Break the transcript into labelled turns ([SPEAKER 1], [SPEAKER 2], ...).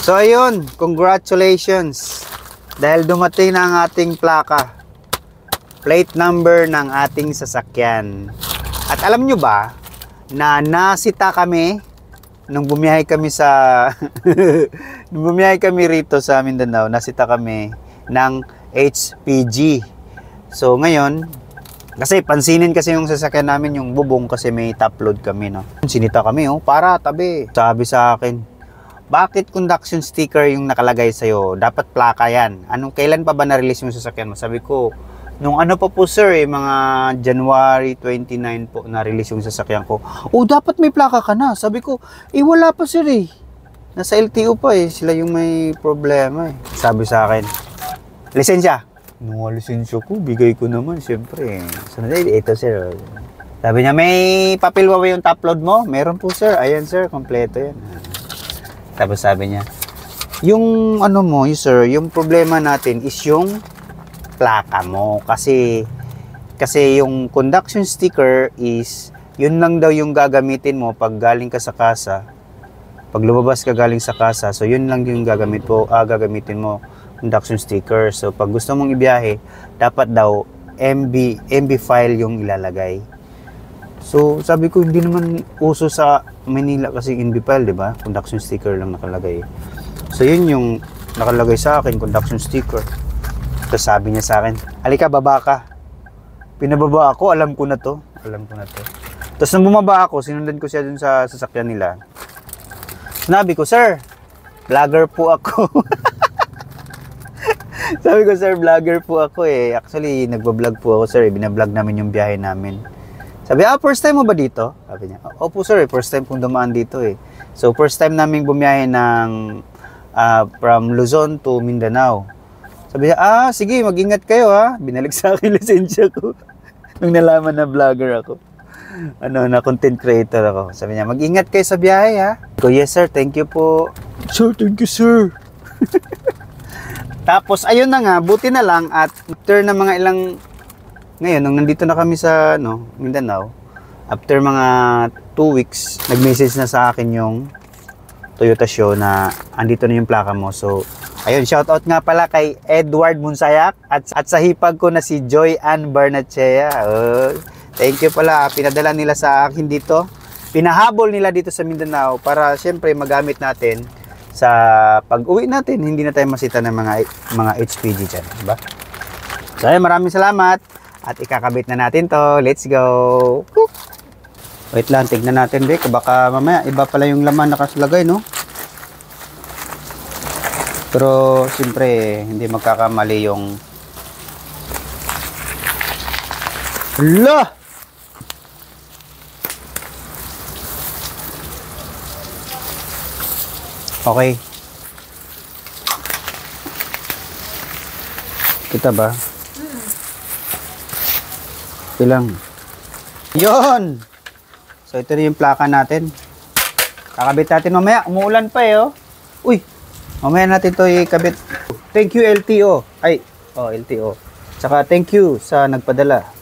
[SPEAKER 1] So ayun, congratulations. Dahil dumating na ang ating plaka. Plate number ng ating sasakyan. At alam nyo ba, na nasita kami nung bumiyahe kami sa nung bumiyahe kami rito sa Mindanao, nasita kami ng HPG. So ngayon, kasi pansinin kasi yung sasakyan namin, yung bubong, kasi may top load kami, no. Sinita kami, oh, para tabi. Sabi sa akin, bakit conduction sticker yung nakalagay sa'yo? Dapat plaka yan. Kailan pa ba na-release yung sasakyan mo? Sabi ko, nung ano pa po sir, mga January 29 po na-release yung sasakyan ko. Oh, dapat may plaka ka na. Sabi ko, wala pa sir eh. Nasa LTO pa eh. Sila yung may problema eh. Sabi sa akin, lisensya. Nung lisensya ko, bigay ko naman, siyempre. Sunod, ito sir. Sabi niya, may papel ba yung top load mo? Meron po sir. Ayan sir, kompleto yan. Tapos sabi niya, yung ano mo, sir, yung problema natin is yung plaka mo. Kasi yung conduction sticker is, yun lang daw yung gagamitin mo pag galing ka sa kasa. Pag lumabas ka galing sa kasa, so yun lang yung gagamitin mo, conduction sticker. So pag gusto mong ibiyahe, dapat daw MB file yung ilalagay. So sabi ko, hindi naman uso sa Manila kasi MB file, di ba? Conduction sticker lang nakalagay. So yun yung nakalagay sa akin, conduction sticker. Tapos sabi niya sa akin, halika, baba ka. Pinababa ako, alam ko na to. Tapos nung bumaba ako, sinundan ko siya dun sa sasakyan nila. Sinabi ko, sir, vlogger po ako. Sabi ko, sir, vlogger po ako eh. Actually, nagbablog po ako, sir. Binablog namin yung biyahe namin. Sabi, first time mo ba dito? Sabi niya, opo sir, first time kong dumaan dito eh. So, first time namin bumiyahe ng from Luzon to Mindanao. Sabi niya, sige, mag-ingat kayo ha. Binalik sa akin lisensya ko. Nung nalaman na vlogger ako. Na content creator ako. Sabi niya, mag-ingat kayo sa biyahe ha. Ko, yes sir, thank you po. Sir, thank you sir. Tapos, ayun na nga, buti na lang at after na mga ilang, ngayon, nung nandito na kami sa Mindanao, after mga 2 weeks, nag-message na sa akin yung Toyota Show na andito na yung plaka mo. So, ayun, shoutout nga pala kay Edward Munsayak at sa hipag ko na si Joy Ann Barnachea. Thank you pala, pinadala nila sa akin dito. Pinahabol nila dito sa Mindanao para syempre magamit natin sa pag-uwi natin, hindi na tayo masita ng mga HPG dyan, diba? So ayun, maraming salamat at ikakabit na natin to. Let's go. Wait lang, tignan natin, Bek, baka mamaya iba pala yung laman nakaslagay, no? Pero siyempre hindi magkakamali yung hala. Okay. Kita ba? Ilang. Yon. So ito na yung plaka natin. Kakabit natin mamaya. Umuulan pa eh, oh. Uy. Mamaya natin to ikabit. Thank you LTO. LTO. Tsaka thank you sa nagpadala.